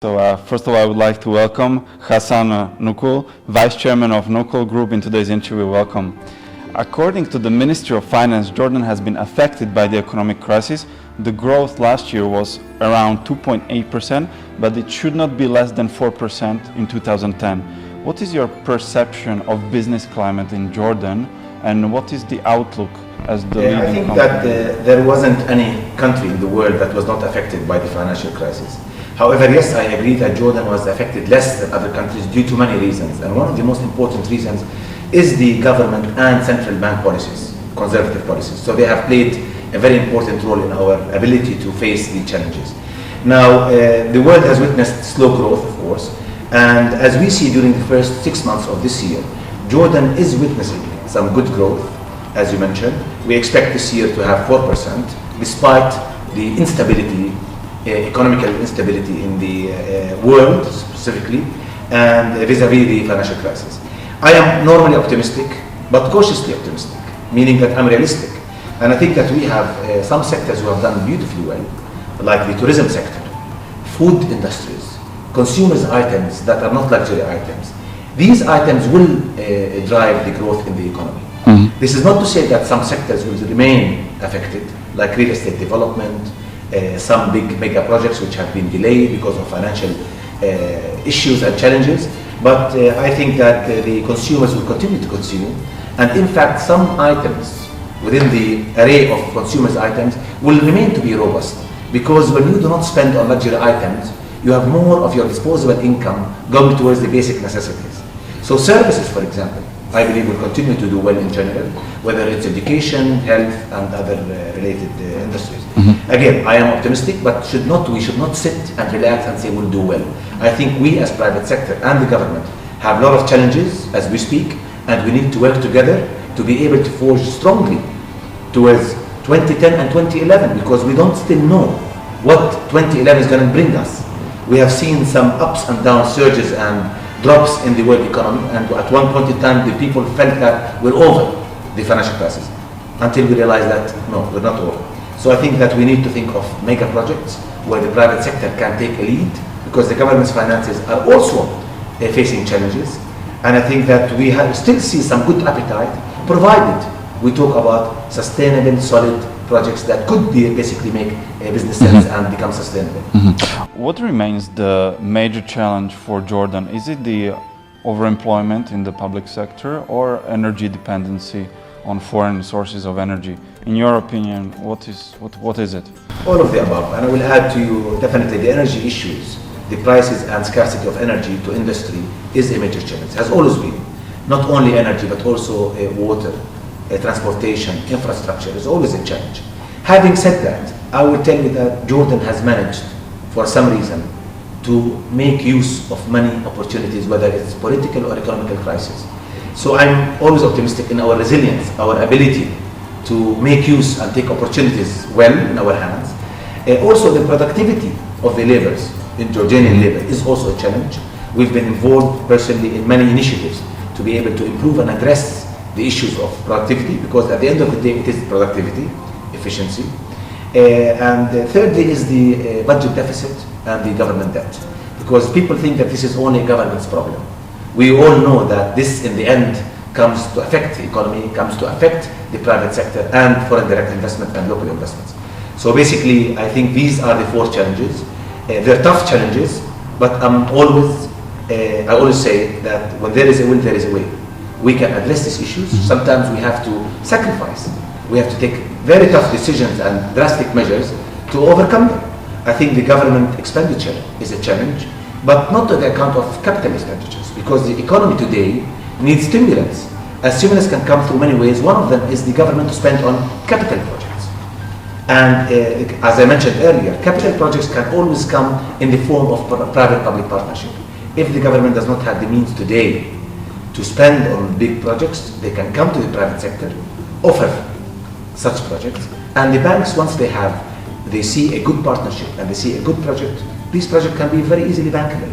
First of all, I would like to welcome Ghassan Nuqul, Vice Chairman of Nuqul Group, in today's interview. Welcome. According to the Ministry of Finance, Jordan has been affected by the economic crisis. The growth last year was around 2.8%, but it should not be less than 4% in 2010. What is your perception of business climate in Jordan, and what is the outlook as the leading I think company? that there wasn't any country in the world that was not affected by the financial crisis. However, yes, I agree that Jordan was affected less than other countries due to many reasons. And one of the most important reasons is the government and central bank policies, conservative policies. So they have played a very important role in our ability to face the challenges. Now, the world has witnessed slow growth, of course. And as we see during the first 6 months of this year, Jordan is witnessing some good growth, as you mentioned. We expect this year to have 4%, despite the instability, economical instability in the world specifically, and vis-a-vis the financial crisis. I am normally optimistic, but cautiously optimistic, meaning that I'm realistic. And I think that we have some sectors who have done beautifully well, like the tourism sector, food industries, consumers items that are not luxury items. These items will drive the growth in the economy. This is not to say that some sectors will remain affected, like real estate development, some big mega projects which have been delayed because of financial issues and challenges. But I think that the consumers will continue to consume. And in fact, some items within the array of consumers' items will remain to be robust. Because when you do not spend on luxury items, you have more of your disposable income going towards the basic necessities. So services, for example, I believe will continue to do well in general, whether it's education, health, and other related industries. Again, I am optimistic, but we should not sit and relax and say we'll do well. I think we as private sector and the government have a lot of challenges as we speak, and we need to work together to be able to forge strongly towards 2010 and 2011, because we don't still know what 2011 is going to bring us. We have seen some ups and down surges and drops in the world economy, and at one point in time the people felt that we're over the financial crisis, until we realized that no, we're not over. So I think that we need to think of mega projects where the private sector can take a lead, because the government's finances are also facing challenges. And I think that we still see some good appetite, provided we talk about sustainable, solid projects that could basically make a business sense and become sustainable. What remains the major challenge for Jordan? Is it the overemployment in the public sector or energy dependency on foreign sources of energy? In your opinion, what is it? All of the above. And I will add to you definitely the energy issues. The prices and scarcity of energy to industry is a major challenge, has always been. Not only energy, but also water, transportation, infrastructure is always a challenge. Having said that, I will tell you that Jordan has managed, for some reason, to make use of many opportunities, whether it's political or economical crisis. So I'm always optimistic in our resilience, our ability to make use and take opportunities well in our hands. Also, the productivity of the laborers in Jordanian labor is also a challenge. We've been involved personally in many initiatives to be able to improve and address the issues of productivity, because at the end of the day it is productivity, efficiency. And thirdly is the budget deficit and the government debt, because people think that this is only a government's problem. We all know that this in the end comes to affect the economy, comes to affect the private sector and foreign direct investment and local investments. So basically I think these are the four challenges. They're tough challenges, but I always say that when there is a will, there is a way. We can address these issues. Sometimes we have to sacrifice. We have to take very tough decisions and drastic measures to overcome them. I think the government expenditure is a challenge, but not to the account of capital expenditures, because the economy today needs stimulants. And stimulants can come through many ways. One of them is the government to spend on capital projects. And as I mentioned earlier, capital projects can always come in the form of private-public partnership. If the government does not have the means today to spend on big projects, they can come to the private sector, offer such projects, and the banks, once they see a good partnership and they see a good project, these projects can be very easily bankable.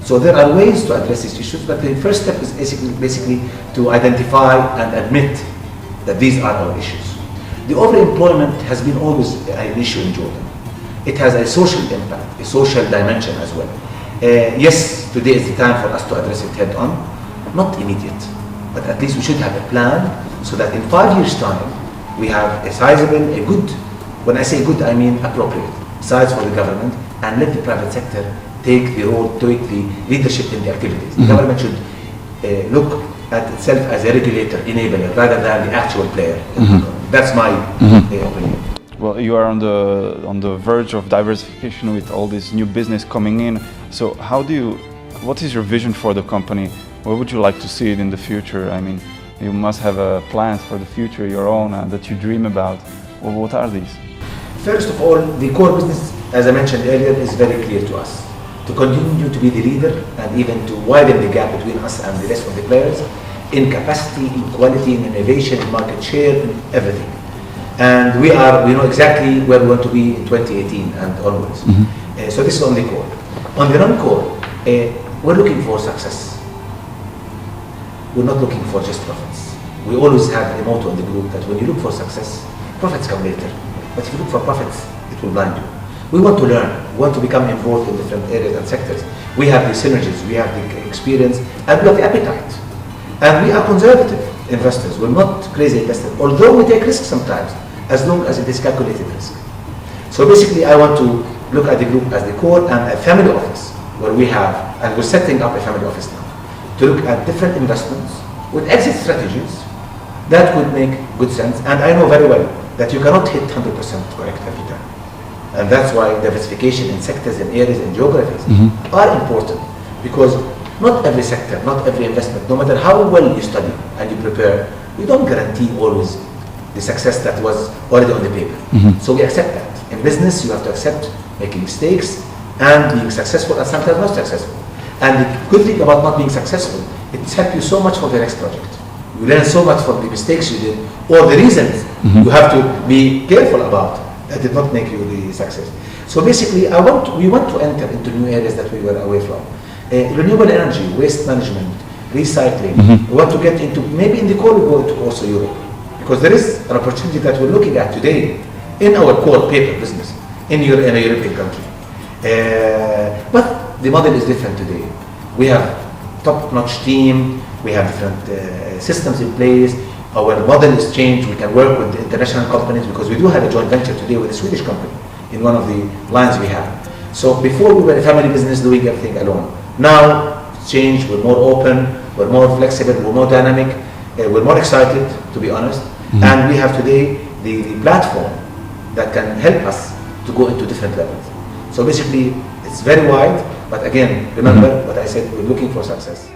So there are ways to address these issues, but the first step is basically to identify and admit that these are our issues. The overemployment has been always an issue in Jordan. it has a social impact, a social dimension as well. Yes, today is the time for us to address it head on, not immediate, but at least we should have a plan so that in 5 years' time we have a sizable, a good, when I say good I mean appropriate, size for the government, and let the private sector take the role, take the leadership in the activities. The government should look at itself as a regulator, enabler, rather than the actual player. That's my opinion. Well, you are on the verge of diversification with all this new business coming in. So what is your vision for the company? Where would you like to see it in the future? I mean, you must have plans for the future, your own, that you dream about. Well, what are these? First of all, the core business, as I mentioned earlier, is very clear to us. To continue to be the leader and even to widen the gap between us and the rest of the players in capacity, in quality, in innovation, in market share, in everything. And we know exactly where we want to be in 2018 and onwards. So this is on the core. On the non-core, we're looking for success. We're not looking for just profits. We always have a motto in the group that when you look for success, profits come later. But if you look for profits, it will blind you. We want to learn. We want to become involved in different areas and sectors. We have the synergies, we have the experience, and we have the appetite. And we are conservative investors. We're not crazy investors, although we take risks sometimes, as long as it is calculated risk. So basically, I want to look at the group as the core and a family office, where we have, and we're setting up a family office now, to look at different investments with exit strategies that would make good sense. And I know very well that you cannot hit 100% correct every time. And that's why diversification in sectors and areas and geographies are important, because not every sector, not every investment, no matter how well you study and you prepare, you don't guarantee always the success that was already on the paper. So we accept that. In business, you have to accept making mistakes and being successful and sometimes not successful. And the good thing about not being successful, it's helped you so much for the next project. You learn so much from the mistakes you did or the reasons you have to be careful about that did not make you the success. So basically, we want to enter into new areas that we were away from. Renewable energy, waste management, recycling. We want to get into, maybe in the core we go to also Europe. Because there is an opportunity that we're looking at today in our core paper business in a European country. But the model is different today. We have top-notch team, we have different systems in place. Our model is changed. We can work with international companies because we do have a joint venture today with a Swedish company in one of the lines we have. So before we were a family business doing everything alone. Now it's changed. We're more open, we're more flexible, we're more dynamic, we're more excited, to be honest. And we have today the platform that can help us to go into different levels. So basically, it's very wide, but again, remember what I said, we're looking for success.